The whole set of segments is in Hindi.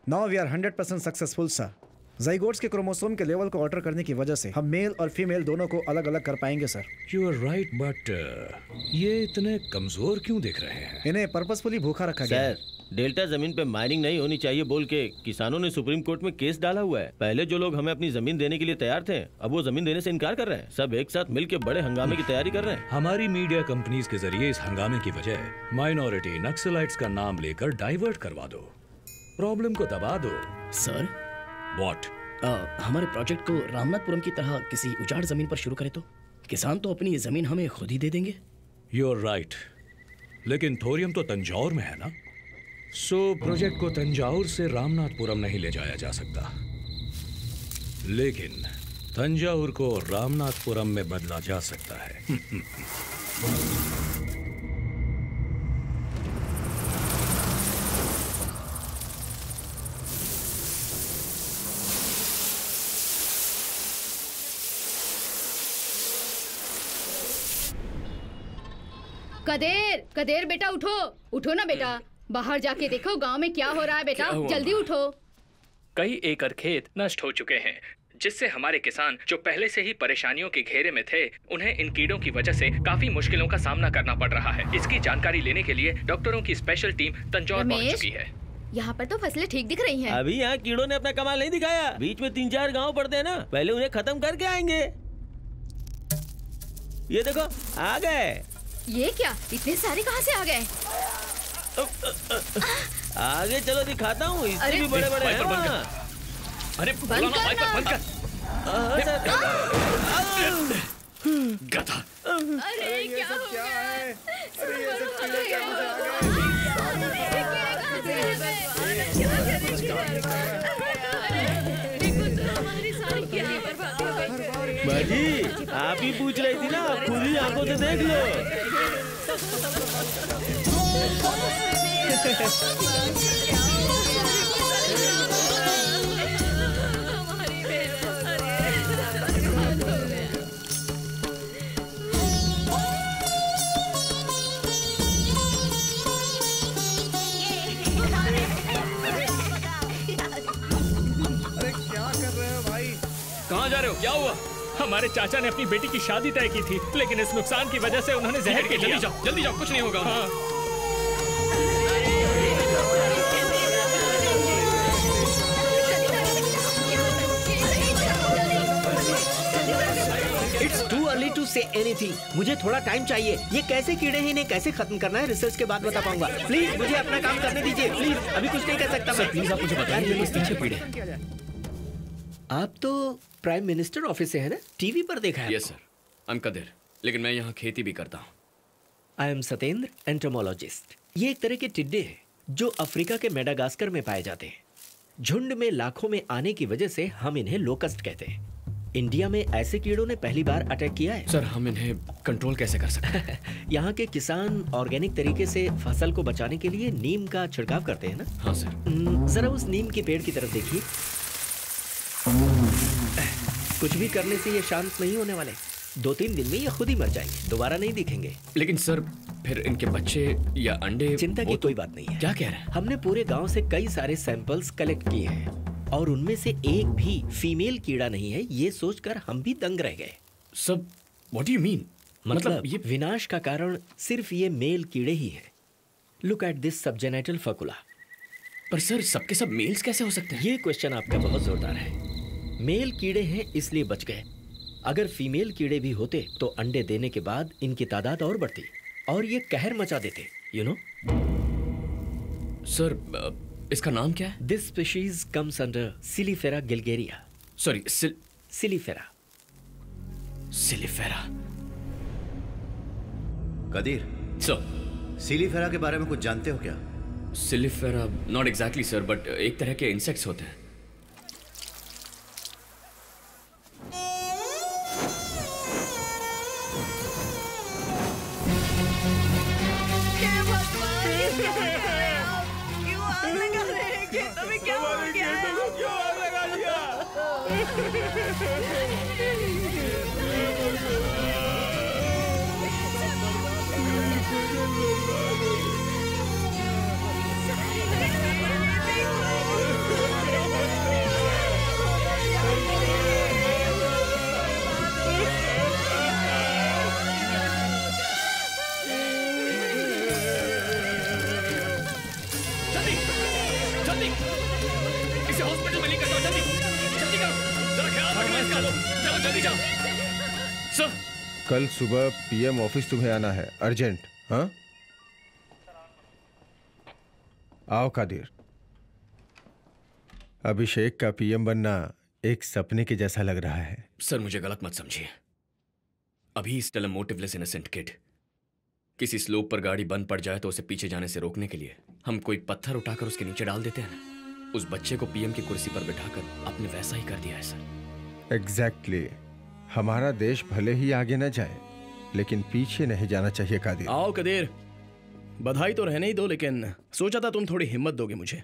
Now we are 100% successful sir. Zygotes के क्रोमोसोम के लेवल को ऑल्टर करने की वजह से हम मेल और फीमेल दोनों को अलग अलग कर पाएंगे sir. You are right, but ये इतने कमजोर क्यों दिख रहे हैं? इन्हें पर्पसफुली भूखा रखा गया है। डेल्टा जमीन पे माइनिंग नहीं होनी चाहिए बोल के किसानों ने सुप्रीम कोर्ट में केस डाला हुआ है। पहले जो लोग हमें अपनी जमीन देने के लिए तैयार थे, अब वो जमीन देने से इनकार कर रहे हैं। सब एक साथ मिलकर बड़े हंगामे की तैयारी कर रहे हैं। हमारी मीडिया कंपनीज के जरिए इस हंगामे की वजह माइनॉरिटी नक्सलाइट्स का नाम लेकर डाइवर्ट करवा दो, प्रॉब्लम को दबा दो। Sir what? हमारे प्रोजेक्ट को रामनाथपुरम की तरह किसी उजाड़ जमीन पर शुरू करें तो किसान तो अपनी जमीन हमें खुद ही दे देंगे। यू आर राइट, लेकिन थोरियम तो तंजौर में है ना, सो प्रोजेक्ट को तंजौर से रामनाथपुरम नहीं ले जाया जा सकता, लेकिन तंजौर को रामनाथपुरम में बदला जा सकता है। कदेर, कदेर बेटा उठो, उठो ना बेटा, बाहर जाके देखो गांव में क्या हो रहा है बेटा, जल्दी उठो। कई एकड़ खेत नष्ट हो चुके हैं, जिससे हमारे किसान जो पहले से ही परेशानियों के घेरे में थे, उन्हें इन कीड़ों की वजह से काफी मुश्किलों का सामना करना पड़ रहा है। इसकी जानकारी लेने के लिए डॉक्टरों की स्पेशल टीम तंजौर पहुंच चुकी है। यहाँ पर तो फसलें ठीक दिख रही हैं। अभी यहाँ कीड़ों ने अपना कमाल नहीं दिखाया, बीच में 3-4 गाँव पड़ते हैं ना, पहले उन्हें खत्म करके आएंगे। ये देखो आ गए। ये क्या, इतने सारे कहाँ से आ गए? आगे चलो दिखाता हूँ, इससे भी बड़े बड़े हैं। अरे बंद कर। गधा। अरे ये सब क्या है? अरे ये सब बाजी, आप ही पूछ रही थी ना, खुद ही आंखों से देख लो। कहाँ जा रहे हो? क्या हुआ? हमारे चाचा ने अपनी बेटी की शादी तय की थी, लेकिन इस नुकसान की वजह से उन्होंने जहर के लिया। जल्दी जाओ, कुछ नहीं होगा। हाँ। It's too early to say anything. मुझे थोड़ा टाइम चाहिए। ये कैसे कीड़े हैं, इन्हें कैसे खत्म करना है, रिसर्च के बाद बता पाऊंगा। प्लीज मुझे अपना काम करने दीजिए, प्लीज। अभी कुछ नहीं कर सकता मैं। प्लीज आप मुझे बताइए किस पीछे कीड़े। आप तो प्राइम मिनिस्टर ऑफिस से है ना, टीवी पर देखा है। Yes sir, I am Qadir, लेकिन मैं यहाँ खेती भी करता हूँ। I am Satendra, entomologist. ये एक तरह के टिड्डे हैं जो अफ्रीका के मेडागास्कर में पाए जाते हैं। झुंड में लाखों में आने की वजह से हम इन्हें लोकस्ट कहते हैं। इंडिया में ऐसे कीड़ों ने पहली बार अटैक किया है। सर हम इन्हें कंट्रोल कैसे कर सकते हैं? यहाँ के किसान ऑर्गेनिक तरीके से फसल को बचाने के लिए नीम का छिड़काव करते हैं ना। हाँ सर। जरा उस नीम के पेड़ की तरफ देखिए। कुछ भी करने से ये शांत नहीं होने वाले। 2-3 दिन में ये खुद ही मर जाएंगे, दोबारा नहीं दिखेंगे। लेकिन सर फिर इनके बच्चे या अंडे? चिंता की कोई बात नहीं है। क्या कह रहे हैं? हमने पूरे गांव से कई सारे सैंपल्स कलेक्ट किए हैं और उनमें से एक भी फीमेल कीड़ा नहीं है। ये सोचकर हम भी दंग रह गए। सब व्हाट डू यू मीन? मतलब ये विनाश का कारण सिर्फ ये मेल कीड़े ही हैं। लुक एट दिस सबजेनिटल फकुला। पर सर सबके सब मेल्स कैसे हो सकते हैं? ये क्वेश्चन आपका बहुत जोरदार है। मेल कीड़े हैं इसलिए बच गए। अगर फीमेल कीड़े भी होते तो अंडे देने के बाद इनकी तादाद और बढ़ती और ये कहर मचा देते, यू नो। सर इसका नाम क्या है? This species comes under Cilifera गिलगेरिया। Sorry Cilifera. Cilifera. Qadeer sir, Cilifera के बारे में कुछ जानते हो क्या? Cilifera not exactly sir, but एक तरह के इंसेक्ट्स होते हैं। निकालो, जाओ जल्दी जाओ। सर, कल सुबह पीएम ऑफिस तुम्हें आना है, अर्जेंट। हाँ, आओ कादिर। अभिषेक का पीएम बनना एक सपने के जैसा लग रहा है। सर मुझे गलत मत समझिए, अभी स्टिल अ मोटिवलेस इनोसेंट किड। किसी स्लोप पर गाड़ी बंद पड़ जाए तो उसे पीछे जाने से रोकने के लिए हम कोई पत्थर उठाकर उसके नीचे डाल देते हैं ना। उस बच्चे को पीएम की कुर्सी पर बिठाकर आपने वैसा ही कर दिया है सर। एग्जैक्टली। हमारा देश भले ही आगे न जाए, लेकिन पीछे नहीं जाना चाहिए कादिर। आओ कदीर, बधाई तो रहने ही दो, लेकिन सोचा था तुम थोड़ी हिम्मत दोगे मुझे।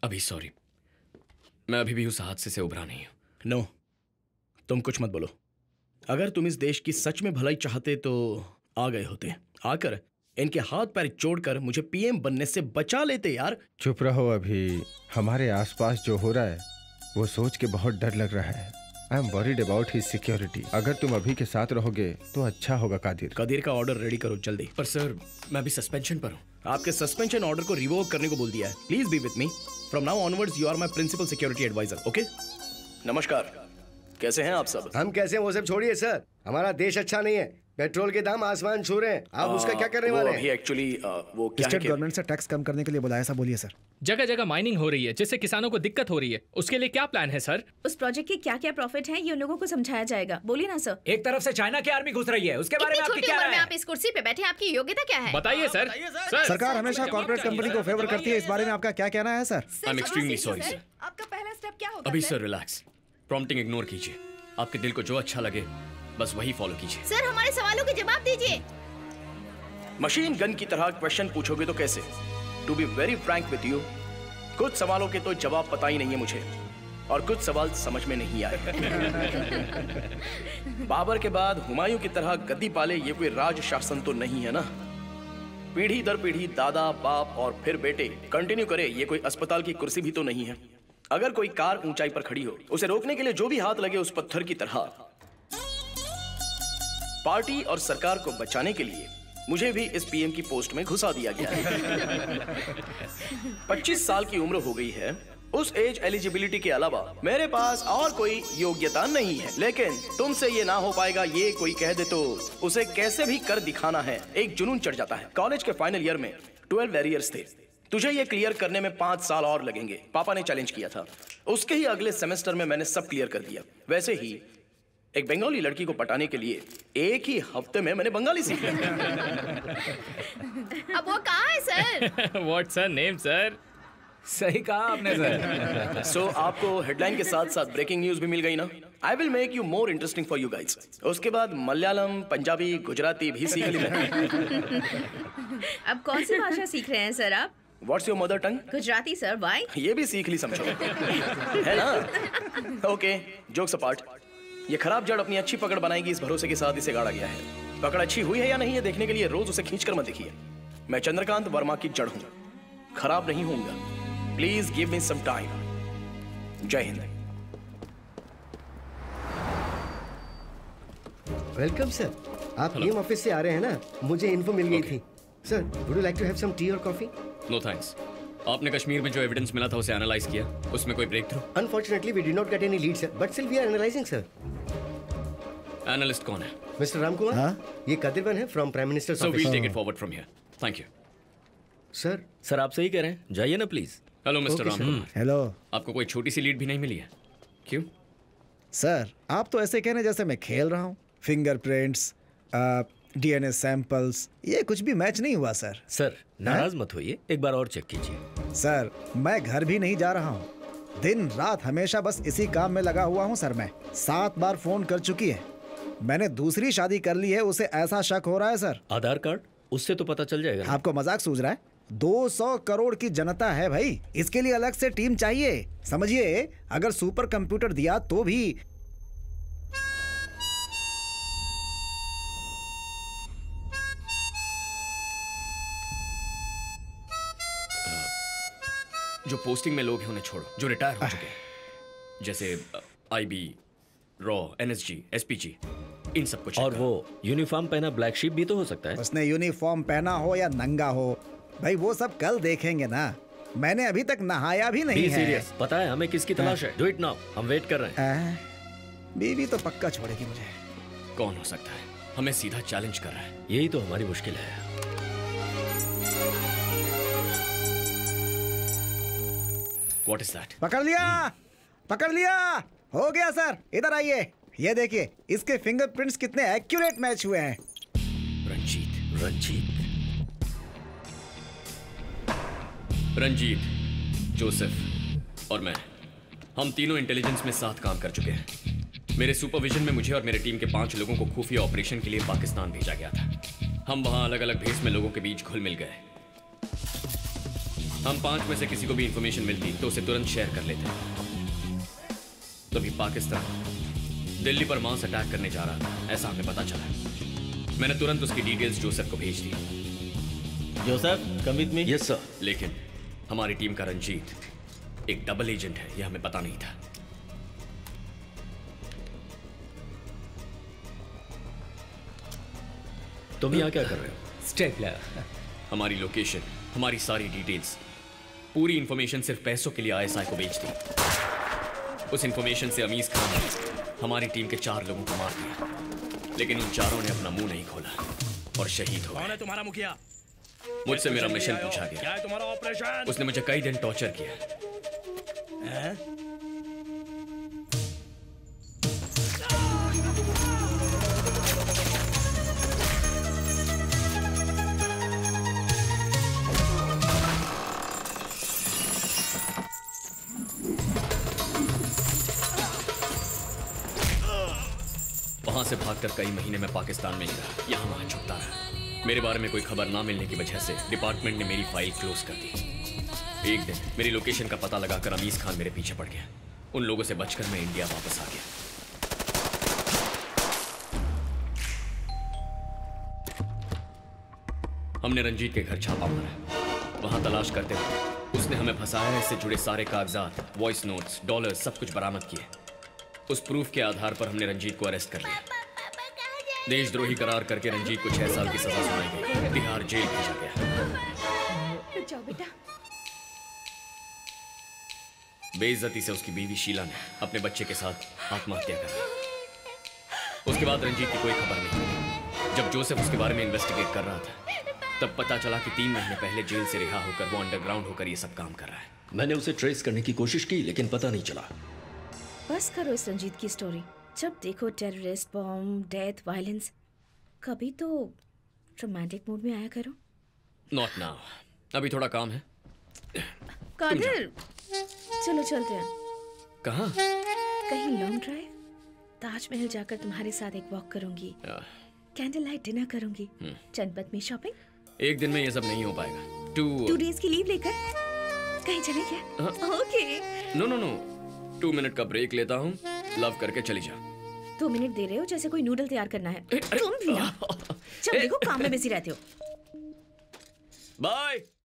अभी सॉरी, मैं अभी भी उस हादसे से उभरा नहीं हूं। नो, तुम कुछ मत बोलो। अगर तुम इस देश की सच में भलाई चाहते तो आ गए होते, आकर इनके हाथ पैर जोड़कर मुझे पीएम बनने से बचा लेते यार। चुप रहो। अभी हमारे आसपास जो हो रहा है वो सोच के बहुत डर लग रहा है। I am worried about his security. अगर तुम अभी के साथ रहोगे तो अच्छा होगा कादिर। कदीर का ऑर्डर रेडी करो जल्दी। पर सर मैं अभी सस्पेंशन पर हूँ। आपके सस्पेंशन ऑर्डर को रिवोक करने को बोल दिया है। Please be with me. From now onwards you are my principal security adviser. Okay, नमस्कार, कैसे हैं आप सब? हम कैसे हैं वो सब छोड़िए सर, हमारा देश अच्छा नहीं है। पेट्रोल के दाम आसमान छू रहे हैं, आप उसका क्या करने वाले हैं? अभी एक्चुअली वो क्या स्टेट गवर्नमेंट से टैक्स कम करने के लिए बोला, ऐसा बोलिए सर। जगह जगह माइनिंग हो रही है जिससे किसानों को दिक्कत हो रही है, उसके लिए क्या प्लान है सर? उस प्रोजेक्ट के क्या क्या प्रॉफिट हैं ये उन लोगों को समझाया जाएगा। बोलिए ना सर। एक तरफ से चाइना की आर्मी घुस रही है, उसके बारे में आपकी क्या राय है? आप इस कुर्सी पे बैठे, आपकी योग्यता क्या है? बताइए सर। सरकार हमेशा कॉर्पोरेट कंपनी को फेवर करती है, इस बारे में आपका क्या कहना है sir? I am extremely sorry sir. आपका पहला स्टेप क्या होगा? अभी सर रिलैक्स, प्रॉम्प्टिंग इग्नोर कीजिए। आपके दिल को जो अच्छा लगे बस वही फॉलो कीजिए। सर हमारे सवालों के जवाब दीजिए। मशीन गन की तरह क्वेश्चन पूछोगे तो कैसे? To be very frank with you, कुछ सवालों के तो जवाब पता ही नहीं है मुझे, और कुछ सवाल समझ में नहीं आए। बाबर के बाद हुमायूं की तरह गद्दी पाले ये कोई राज शासन तो नहीं है ना। पीढ़ी दर पीढ़ी दादा बाप और फिर बेटे कंटिन्यू करे, ये कोई अस्पताल की कुर्सी भी तो नहीं है। अगर कोई कार ऊंचाई पर खड़ी हो, उसे रोकने के लिए जो भी हाथ लगे उस पत्थर की तरह। पार्टी और सरकार को बचाने के लिए मुझे भी इस पीएम की पोस्ट में घुसा दिया गया है। 25 साल की उम्र हो गई है। उस एज एलिजिबिलिटी के अलावा मेरे पास और कोई योग्यता नहीं है, लेकिन तुमसे ये ना हो पाएगा ये कोई कह दे तो उसे कैसे भी कर दिखाना है। एक जुनून चढ़ जाता है। कॉलेज के फाइनल ईयर में 12 बैरियर्स थे। तुझे ये क्लियर करने में 5 साल और लगेंगे। पापा ने चैलेंज किया था। उसके ही अगले सेमेस्टर में मैंने सब क्लियर कर दिया। वैसे ही एक बंगाली लड़की को पटाने के लिए एक ही हफ्ते में मैंने बंगाली सीख लिया। अब वो कहाँ है sir? What's her name sir? सही कहा आपने सर। सो आपको हेडलाइन के साथ साथ ब्रेकिंग न्यूज भी मिल गई ना। I will make you more interesting for you guys. उसके बाद मलयालम, पंजाबी, गुजराती भी सीख ली मैं। अब कौन सी भाषा सीख रहे हैं सर आप? What's your mother tongue? Gujarati sir. Why? ये भी सीख ली समझो, है ना? ओके, जोक्स अपार्ट, ये खराब जड़ अपनी अच्छी पकड़ बनाएगी इस भरोसे के साथ इसे गाड़ा गया है। पकड़ अच्छी हुई है या नहीं है देखने के लिए रोज उसे खींचकर मत देखिए। मैं चंद्रकांत वर्मा की जड़ हूं, खराब नहीं होऊंगा। Please give me some time. जय हिंद। Welcome sir. आप पीएम ऑफिस से आ रहे हैं ना? मुझे इन्फो मिल गई थी। Sir, would you like to have some tea और कॉफी? No thanks. आपने कश्मीर में जो एविडेंस मिला था उसे एनालाइज किया, उसमें कोई breakthrough? Unfortunately we did not get any lead sir, but still we are analysing sir. Analyst कौन है? मिस्टर रामकुमार। हाँ? ये कदिरवन है from prime minister office. So we'll take it forward from here. Thank you sir. Sir आप सही कह रहे हैं, जाइए ना please. Hello mister Ramkumar. Hello. आपको कोई छोटी सी लीड भी नहीं मिली है? क्यों? सर आप तो ऐसे कहने जैसे मैं खेल रहा हूँ। फिंगरप्रिंट्स, डीएनए सैंपल्स, ये कुछ भी मैच नहीं हुआ सर। सर नाराज मत होइए, एक बार और चेक कीजिए। सर मैं घर भी नहीं जा रहा हूँ, दिन रात हमेशा बस इसी काम में लगा हुआ हूँ सर। मैं 7 बार फोन कर चुकी है। मैंने दूसरी शादी कर ली है, उसे ऐसा शक हो रहा है सर। आधार कार्ड, उससे तो पता चल जाएगा। आपको मजाक सूझ रहा है? 200 करोड़ की जनता है भाई, इसके लिए अलग से टीम चाहिए। समझिए, अगर सुपर कंप्यूटर दिया तो भी। जो पोस्टिंग में लोग हैं उन्हें छोड़ो, जो रिटायर हो चुके हैं, जैसे आईबी, रॉ, एनएसजी, एसपीजी, इन सब कुछ। और वो यूनिफॉर्म पहना ब्लैक शीप भी तो हो सकता है। उसने यूनिफॉर्म पहना हो या नंगा हो, भाई वो सब कल देखेंगे ना। मैंने अभी तक नहाया भी नहीं बी है। सीरियस। पता है हमें किसकी तलाश है? Do it now. हम वेट कर रहे हैं। बीवी तो पक्का छोड़ेगी मुझे। कौन हो सकता है? हमें सीधा चैलेंज कर रहा है। यही तो हमारी मुश्किल है। What is that? पकड़ लिया, पकड़ लिया। हो गया सर, इधर आइए। ये देखिए, इसके फिंगरप्रिंट्स कितने एक्यूरेट मैच हुए हैं। रंजीत, जोसेफ और मैं, हम तीनों इंटेलिजेंस में साथ काम कर चुके हैं। मेरे सुपरविजन में मुझे और मेरे टीम के 5 लोगों को खुफिया ऑपरेशन के लिए पाकिस्तान भेजा गया था। हम वहां अलग अलग भेस में लोगों के बीच घुल मिल गए। हम 5 में से किसी को भी इंफॉर्मेशन मिलती तो उसे तुरंत शेयर कर लेते। तभी पाकिस्तान दिल्ली पर मास अटैक करने जा रहा था, ऐसा हमें पता चला। मैंने तुरंत उसकी डिटेल्स जोसेफ को भेज दी। Joseph, come with me. Yes sir. लेकिन हमारी टीम का रंजीत एक डबल एजेंट है, यह हमें पता नहीं था। तुम यहाँ क्या कर रहे हो? स्टेपलर। हमारी लोकेशन, हमारी सारी डिटेल्स, पूरी इंफॉर्मेशन सिर्फ पैसों के लिए आईएसआई को बेच दी। उस इंफॉर्मेशन से अमीज खान ने हमारी टीम के 4 लोगों को मार दिया, लेकिन उन चारों ने अपना मुंह नहीं खोला और शहीद हो गए। कौन है तुम्हारा मुखिया? मुझसे मेरा मिशन पूछा गया। क्या है तुम्हारा ऑपरेशन? उसने मुझे कई दिन टॉर्चर किया। हैं? वहां से भागकर कई महीने में पाकिस्तान में ही रहा, यहाँ वहां छुपता रहा। मेरे बारे में कोई खबर ना मिलने की वजह से डिपार्टमेंट ने मेरी फाइल क्लोज कर दी। एक दिन मेरी लोकेशन का पता लगाकर अमीज खान मेरे पीछे पड़ गया। उन लोगों से बचकर मैं इंडिया वापस आ गया। हमने रंजीत के घर छापा मारा। वहां तलाश करते हुए उसने हमें फंसाया। इससे जुड़े सारे कागजात, वॉइस नोट्स, डॉलर सब कुछ बरामद किए। उस प्रूफ के आधार पर हमने रंजीत को अरेस्ट कर लिया। देशद्रोही करार करके रंजीत को 6 साल की सजा सुनाई गई। तिहाड़ जेल भेजा गया। जाओ बेटा। बेइज्जती से उसकी बीवी शीला ने अपने बच्चे के साथ आत्महत्या कर ली। उसके बाद रंजीत की कोई खबर नहीं मिली। जब जोसेफ उसके बारे में इन्वेस्टिगेट कर रहा था, तब पता चला कि 3 महीने पहले जेल से रिहा होकर वो अंडरग्राउंड होकर ये सब काम कर रहा है। मैंने उसे ट्रेस करने की कोशिश की, लेकिन पता नहीं चला। बस करो इस रंजीत की स्टोरी। जब देखो टेररिस्ट, बॉम्ब, डेथ, वायलेंस। कभी तो रोमांटिक मूड में आया करो। नॉट नाउ, अभी थोड़ा काम है। कादिर, चलो चलते हैं। कहाँ? कहीं लॉन्ग ड्राइव। ताजमहल जाकर तुम्हारे साथ एक वॉक करूंगी, कैंडल लाइट डिनर करूंगी, जनपथ में शॉपिंग। एक दिन में ये सब नहीं हो पाएगा। 2 डेज की लीव लेकर कहीं चले क्या? Okay. No no no, 2 minute का ब्रेक लेता हूँ। लव करके चली जा। 2 मिनट दे रहे हो जैसे कोई नूडल तैयार करना है। तुम भी ना, जब देखो काम में बिजी रहते हो। बाय।